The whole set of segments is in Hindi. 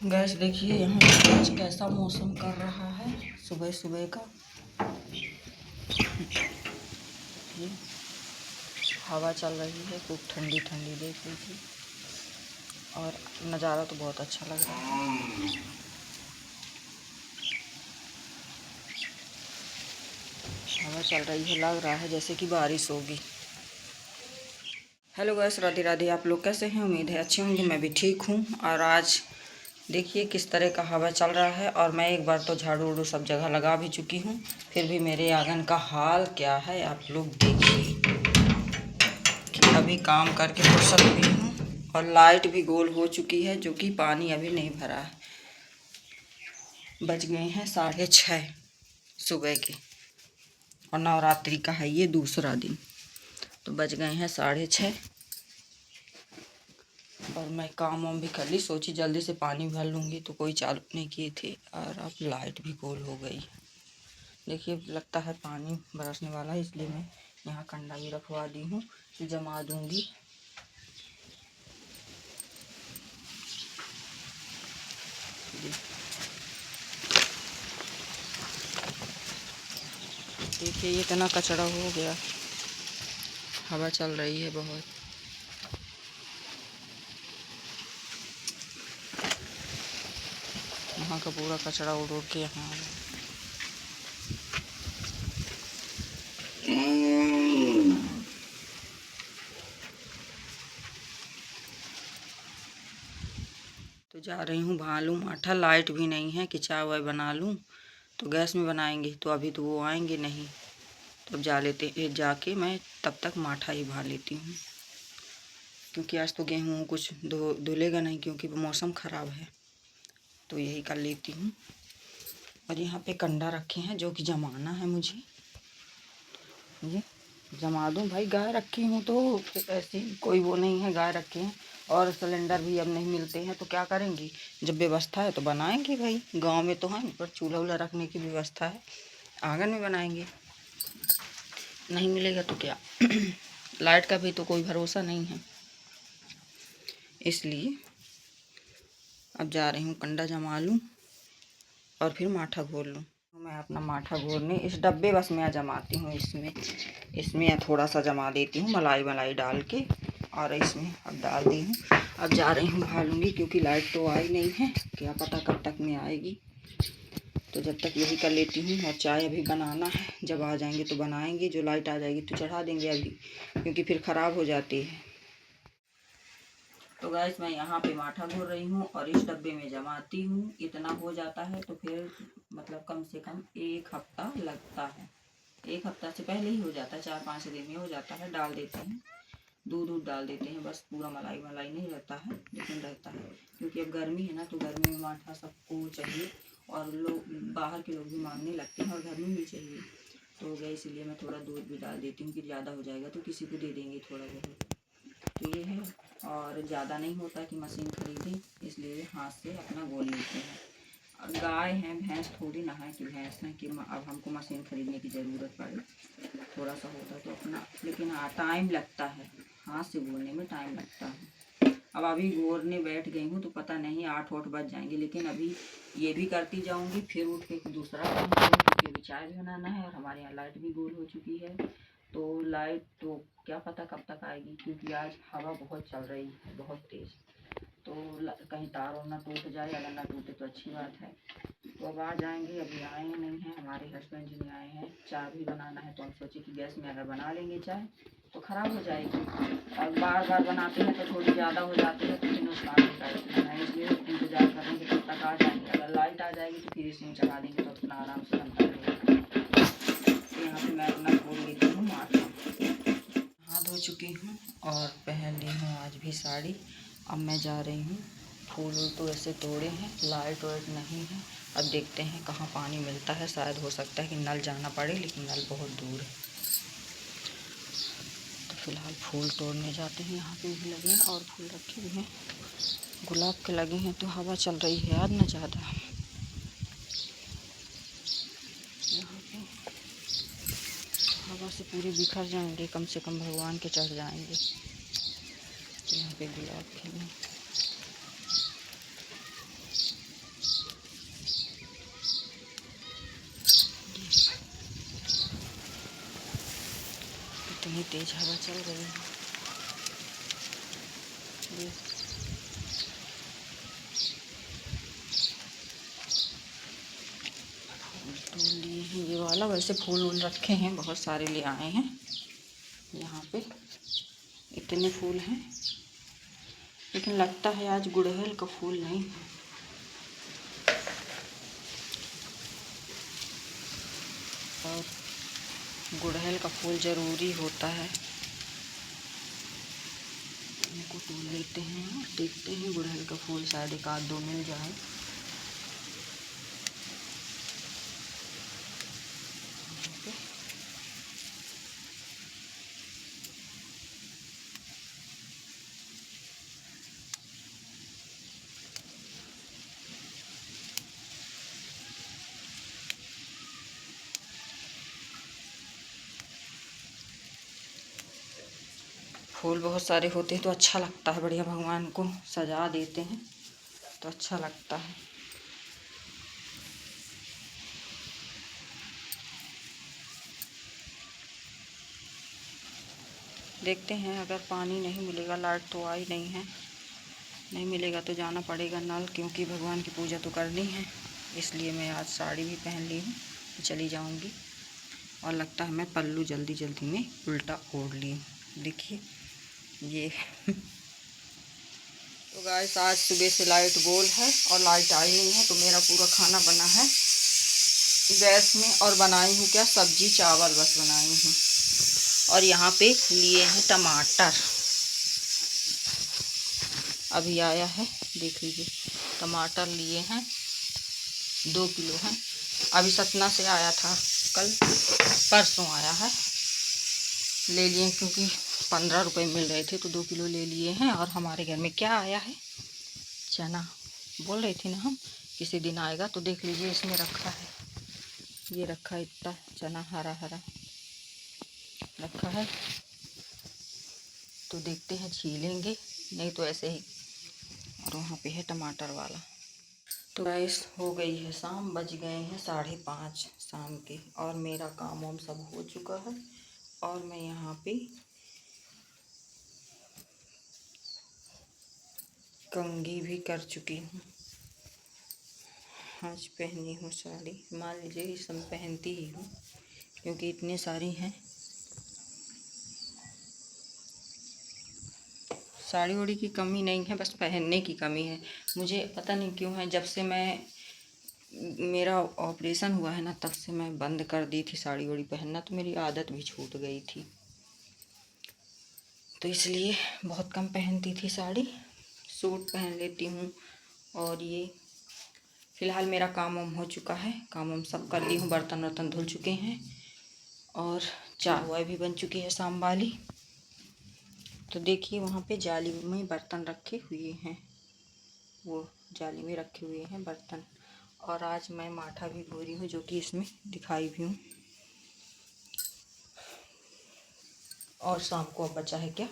गैस देखिए यहाँ पे आज कैसा मौसम कर रहा है सुबह सुबह का। ये हवा चल रही है, खूब ठंडी ठंडी देख लीजिए, और नज़ारा तो बहुत अच्छा लग रहा है। हवा चल रही है, लग रहा है जैसे कि बारिश होगी। Hello guys, Radhe Radhe. आप लोग कैसे हैं? उम्मीद है अच्छे होंगे। मैं भी ठीक हूँ। और आज देखिए किस तरह का हवा चल रहा है। और मैं एक बार तो झाड़ू उड़ू सब जगह लगा भी चुकी हूँ, फिर भी मेरे आंगन का हाल क्या है आप लोग देखिए। कि अभी काम करके फुर्सत हुई हूँ और लाइट भी गोल हो चुकी है, जो कि पानी अभी नहीं भरा है। बज गए हैं 6:30 सुबह के, और नवरात्रि का है ये दूसरा दिन। तो बज गए हैं 6:30 और मैं काम वाम भी कर ली। सोची जल्दी से पानी भर लूँगी, तो कोई चालू नहीं किए थे और अब लाइट भी गोल हो गई। देखिए लगता है पानी बरसने वाला है, इसलिए मैं यहाँ कंडा भी रखवा दी हूँ, जमा दूँगी। देखिए इतना कचरा हो गया, हवा चल रही है बहुत। यहाँ का पूरा कचरा उड़ उड़ के यहाँ आ गया। तो जा रही हूँ भालू माठा। लाइट भी नहीं है कि चाय वाय बना लूँ, तो गैस में बनाएंगे, तो अभी तो वो आएंगे नहीं। तो अब जाके मैं तब तक माठा ही भा लेती हूँ, क्योंकि आज तो गेहूँ कुछ धुलेगा नहीं, क्योंकि मौसम ख़राब है। तो यही कर लेती हूँ। और यहाँ पे कंडा रखे हैं जो कि जमाना है मुझे। ये जमा दूँ भाई, गाय रखी हूँ तो ऐसी कोई वो नहीं है, गाय रखी हैं। और सिलेंडर भी अब नहीं मिलते हैं, तो क्या करेंगी? जब व्यवस्था है तो बनाएंगे भाई। गांव में तो है, पर चूल्हा वूल्हा रखने की व्यवस्था है, आंगन में बनाएंगे। नहीं मिलेगा तो क्या लाइट का भी तो कोई भरोसा नहीं है, इसलिए अब जा रही हूँ कंडा जमा लूँ और फिर माठा घोल लूँ। मैं अपना माठा घोलने इस डब्बे बस में जमाती हूँ। इसमें थोड़ा सा जमा देती हूँ, मलाई डाल के, और इसमें अब डाल दी हूँ। अब जा रही हूँ भालूँगी, क्योंकि लाइट तो आई नहीं है, क्या पता कब तक में आएगी। तो जब तक यही कर लेती हूँ। और चाय अभी बनाना है, जब आ जाएंगे तो बनाएंगे, जो लाइट आ जाएगी तो चढ़ा देंगे अभी, क्योंकि फिर ख़राब हो जाती है। तो गैस मैं यहाँ पे माठा घोल रही हूँ और इस डब्बे में जमाती हूँ। इतना हो जाता है तो फिर मतलब कम से कम 1 हफ्ता लगता है। 1 हफ्ता से पहले ही हो जाता है, 4-5 दिन में हो जाता है। डाल देते हैं, दूध डाल देते हैं, बस पूरा मलाई नहीं रहता है, लेकिन रहता है। क्योंकि अब गर्मी है ना, तो गर्मी में माठा सबको चाहिए, और लोग बाहर के लोग भी मांगने लगते हैं, और घर में भी चाहिए। तो हो गया, इसलिए मैं थोड़ा दूध भी डाल देती हूँ कि ज़्यादा हो जाएगा तो किसी को दे देंगे थोड़ा बहुत। तो ये है, और ज़्यादा नहीं होता कि मशीन खरीदें, इसलिए हाथ से अपना गोल लेते हैं। और गाय हैं, भैंस थोड़ी ना है कि भैंस हैं कि अब हमको मशीन खरीदने की ज़रूरत पड़े। थोड़ा सा होता तो अपना, लेकिन हाँ टाइम लगता है, हाथ से गोलने में टाइम लगता है। अब अभी गोलने बैठ गई हूँ तो पता नहीं 8 बज जाएंगे, लेकिन अभी ये भी करती जाऊँगी, फिर उठ के दूसरा काम करूँ, क्योंकि अभी चाय भी बनाना है और हमारे यहाँ लाइट भी गोल हो चुकी है। तो लाइट तो क्या पता कब तक आएगी, क्योंकि आज हवा बहुत चल रही है, बहुत तेज़। तो कहीं तार और ना टूट जाए, अगर ना टूटे तो अच्छी बात है। तो अब आ जाएंगे, अभी आए नहीं हैं, हमारे हस्बैंड जी आए हैं। चाय भी बनाना है, तो हम सोचे कि गैस में अगर बना लेंगे चाय तो ख़राब हो जाएगी, और बार बार बनाते हैं तो थोड़ी ज़्यादा हो जाती है, तो फिर नुकसान होता है इतना है। इसलिए इंतज़ार करेंगे तब तक आ जाएंगे। अगर लाइट आ जाएगी तो फिर इसमें चला देंगे, तो अपना आराम से बनता रहेगा। तो यहाँ पर मैं अपना खोल लेती हूँ माठा। हाथ धो चुकी हूँ और पहन ली हूँ आज भी साड़ी। अब मैं जा रही हूँ, फूल तो ऐसे तोड़े हैं, लाइट वाइट नहीं है। अब देखते हैं कहाँ पानी मिलता है, शायद हो सकता है कि नल जाना पड़े, लेकिन नल बहुत दूर है। तो फिलहाल फूल तोड़ने जाते हैं। यहाँ पे भी लगे हैं और फूल रखे भी हैं, गुलाब के लगे हैं। तो हवा चल रही है आज न ज़्यादा। यहाँ पे हवा से पूरे बिखर जाएंगे, कम से कम भगवान के चढ़ जाएंगे। तो यहाँ पे गुलाब खिले, तेज हवा चल रही है। ये तो लिए हैं ये वाला। वैसे फूल वूल रखे हैं, बहुत सारे ले आए हैं। यहाँ पे इतने फूल हैं, लेकिन लगता है आज गुड़हल का फूल नहीं है। और गुड़हल का फूल ज़रूरी होता है। इनको तोड़ लेते हैं और देखते हैं गुड़हल का फूल शायद एक आध दो मिल जाए। फूल बहुत सारे होते हैं तो अच्छा लगता है, बढ़िया भगवान को सजा देते हैं तो अच्छा लगता है। देखते हैं, अगर पानी नहीं मिलेगा, लाइट तो आई नहीं है, नहीं मिलेगा तो जाना पड़ेगा नल, क्योंकि भगवान की पूजा तो करनी है। इसलिए मैं आज साड़ी भी पहन ली हूँ, चली जाऊँगी। और लगता है मैं पल्लू जल्दी जल्दी में उल्टा ओढ़ ली हूँ, देखिए ये। तो गाइस आज सुबह से लाइट गोल है और लाइट आई नहीं है, तो मेरा पूरा खाना बना है गैस में। और बनाई हूँ क्या, सब्जी चावल बस बनाई हूँ। और यहाँ पे लिए हैं टमाटर, अभी आया है, देख लीजिए। टमाटर लिए हैं 2 किलो हैं। अभी सतना से आया था, कल परसों आया है, ले लिए क्योंकि 15 रुपये मिल रहे थे तो 2 किलो ले लिए हैं। और हमारे घर में क्या आया है, चना। बोल रही थी ना हम किसी दिन आएगा, तो देख लीजिए इसमें रखा है, ये रखा है इतना चना हरा हरा रखा है। तो देखते हैं छीलेंगे, नहीं तो ऐसे ही। और वहाँ पे है टमाटर वाला। तो गाइस हो गई है शाम, बज गए हैं 5:30 शाम के, और मेरा काम वाम सब हो चुका है। और मैं यहाँ पे कंघी भी कर चुकी हूँ। आज पहनी हूँ साड़ी, मान लीजिए ये सब पहनती ही हूँ क्योंकि इतनी सारी हैं। साड़ी वाड़ी की कमी नहीं है, बस पहनने की कमी है। मुझे पता नहीं क्यों है, जब से मेरा ऑपरेशन हुआ है ना, तब से मैं बंद कर दी थी साड़ी वाड़ी पहनना, तो मेरी आदत भी छूट गई थी। तो इसलिए बहुत कम पहनती थी साड़ी, सूट पहन लेती हूँ। और ये फ़िलहाल मेरा काम वाम हो चुका है, काम वाम सब कर ली हूँ, बर्तन वर्तन धुल चुके हैं और चाय वाय भी बन चुकी है शाम वाली। तो देखिए वहाँ पे जाली में बर्तन रखे हुए हैं, वो जाली में रखे हुए हैं बर्तन। और आज मैं माठा भी भूरी हूँ, जो कि इसमें दिखाई भी हूँ। और शाम को अब बचा है क्या,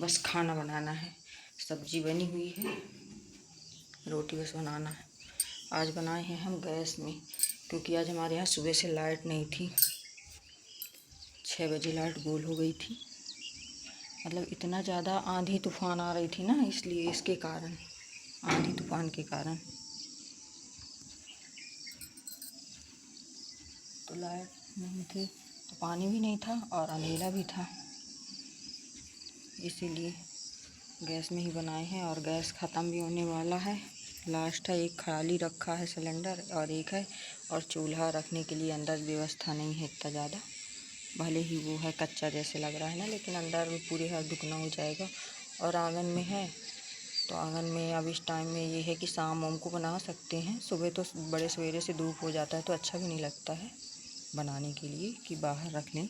बस खाना बनाना है। सब्जी बनी हुई है, रोटी बस बनाना है। आज बनाए हैं हम गैस में, क्योंकि आज हमारे यहाँ सुबह से लाइट नहीं थी। 6 बजे लाइट गोल हो गई थी, मतलब इतना ज़्यादा आंधी तूफान आ रही थी ना, इसलिए इसके कारण, आंधी तूफान के कारण। तो लाइट नहीं थी तो पानी भी नहीं था और अंधेरा भी था, इसीलिए गैस में ही बनाए हैं। और गैस ख़त्म भी होने वाला है, लास्ट है, एक खाली रखा है सिलेंडर और एक है। और चूल्हा रखने के लिए अंदर व्यवस्था नहीं है इतना ज़्यादा, भले ही वो है कच्चा जैसे लग रहा है ना, लेकिन अंदर में पूरे हाथ दुगना हो जाएगा। और आंगन में है, तो आंगन में अब इस टाइम में ये है कि शाम वाम को बना सकते हैं। सुबह तो बड़े सवेरे से धूप हो जाता है तो अच्छा भी नहीं लगता है बनाने के लिए कि बाहर रख लें।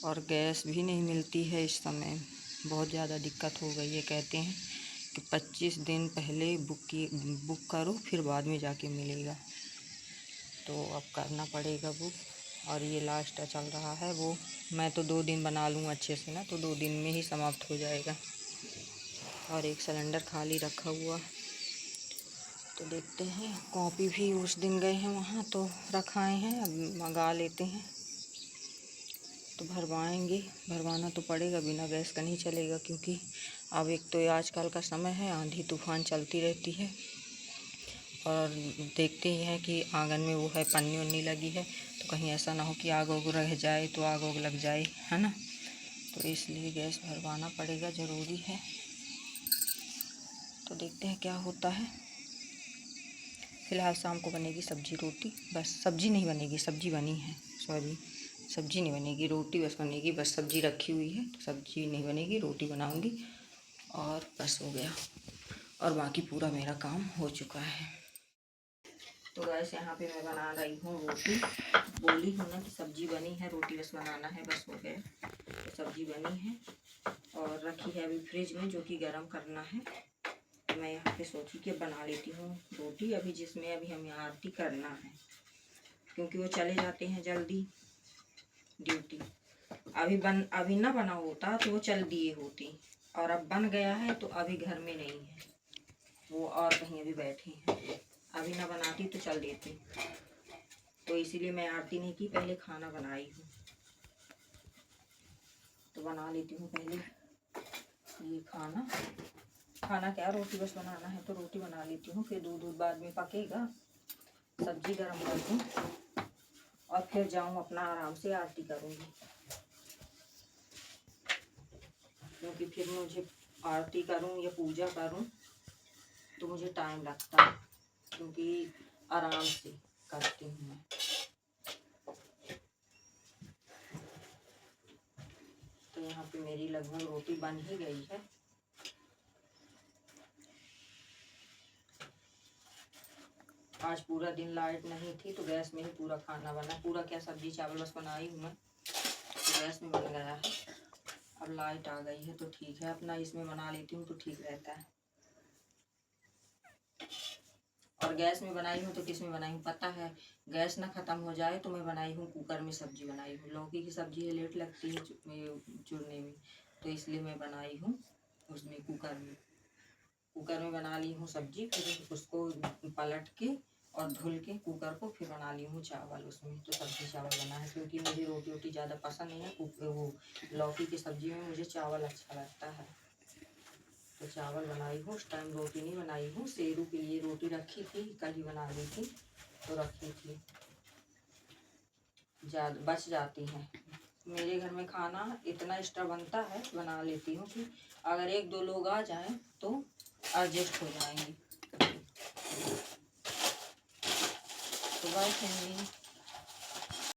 और गैस भी नहीं मिलती है इस समय, बहुत ज़्यादा दिक्कत हो गई है। कहते हैं कि 25 दिन पहले बुक करो, फिर बाद में जाके मिलेगा। तो अब करना पड़ेगा बुक। और ये लास्ट चल रहा है वो, मैं तो 2 दिन बना लूँ अच्छे से ना, तो 2 दिन में ही समाप्त हो जाएगा। और एक सिलेंडर खाली रखा हुआ, तो देखते हैं। कॉपी भी उस दिन गए हैं वहाँ तो रखाए हैं, अब मंगा लेते हैं। तो भरवाना तो पड़ेगा, बिना गैस का नहीं चलेगा, क्योंकि अब एक तो ये आजकल का समय है, आंधी तूफान चलती रहती है, और देखते ही हैं कि आंगन में वो है पन्नी उन्नी लगी है, तो कहीं ऐसा ना हो कि आग उग रह जाए तो आग उग लग जाए, है ना। तो इसलिए गैस भरवाना पड़ेगा, ज़रूरी है। तो देखते हैं क्या होता है। फ़िलहाल शाम को बनेगी सब्जी रोटी, बस। सब्जी नहीं बनेगी, सब्जी बनी है, सॉरी, सब्जी नहीं बनेगी, रोटी बस बनेगी। बस सब्जी रखी हुई है तो सब्जी नहीं बनेगी, रोटी बनाऊंगी और बस हो गया। और बाकी पूरा मेरा काम हो चुका है। तो गैस यहाँ पे मैं बना रही हूँ रोटी। बोली हूँ ना कि सब्जी बनी है, रोटी बस बनाना है, बस हो गया। तो सब्जी बनी है और रखी है अभी फ्रिज में, जो कि गर्म करना है। तो मैं यहाँ पे सोची कि बना लेती हूँ रोटी अभी, जिसमें अभी हमें आरती करना है, क्योंकि वो चले जाते हैं जल्दी ड्यूटी। अभी ना बना होता तो वो चल दिए होती, और अब बन गया है तो अभी घर में नहीं है वो, और कहीं अभी बैठे हैं। अभी ना बनाती तो चल देती, तो इसीलिए मैं आरती नहीं की, पहले खाना बनाई हूँ। तो बना लेती हूँ पहले ये खाना क्या, रोटी बस बनाना है तो रोटी बना लेती हूँ, फिर दूध बाद में पकेगा, सब्जी गरम कर दूँ और फिर जाऊँ अपना आराम से आरती करूँगी, क्योंकि फिर मुझे आरती करूँ या पूजा करूँ तो मुझे टाइम लगता है, क्योंकि आराम से करती हूँ मैं। तो यहाँ पे मेरी लगभग रोटी बन ही गई है। आज पूरा दिन लाइट नहीं थी तो गैस में ही पूरा खाना बना, पूरा क्या सब्जी चावल बस बनाई हूँ मैं, तो गैस में बन गया है। अब लाइट आ गई है तो ठीक है, अपना इसमें बना लेती हूँ तो ठीक रहता है। और गैस में बनाई हूँ तो किस में बनाई हूँ पता है, गैस ना ख़त्म हो जाए तो मैं बनाई हूँ कुकर में सब्जी बनाई हूँ। लौकी की सब्जी लेट लगती है चुरने में, तो इसलिए मैं बनाई हूँ उसमें कुकर में बना ली हूँ सब्जी, फिर उसको पलट के और धुल के कुकर को फिर बना ली हूँ चावल उसमें। तो सब्जी चावल बना है, क्योंकि मुझे रोटी वोटी ज़्यादा पसंद नहीं है, वो लौकी की सब्जी में मुझे चावल अच्छा लगता है, तो चावल बनाई हूँ। उस टाइम रोटी नहीं बनाई हूँ, शेरू के लिए रोटी रखी थी, कल ही बना ली थी तो रखी थी, ज़्यादा बच जाती हैं। मेरे घर में खाना इतना एक्स्ट्रा बनता है, बना लेती हूँ कि अगर एक दो लोग आ जाएं तो एडजस्ट हो जाएंगे। तो बाय फैमिली।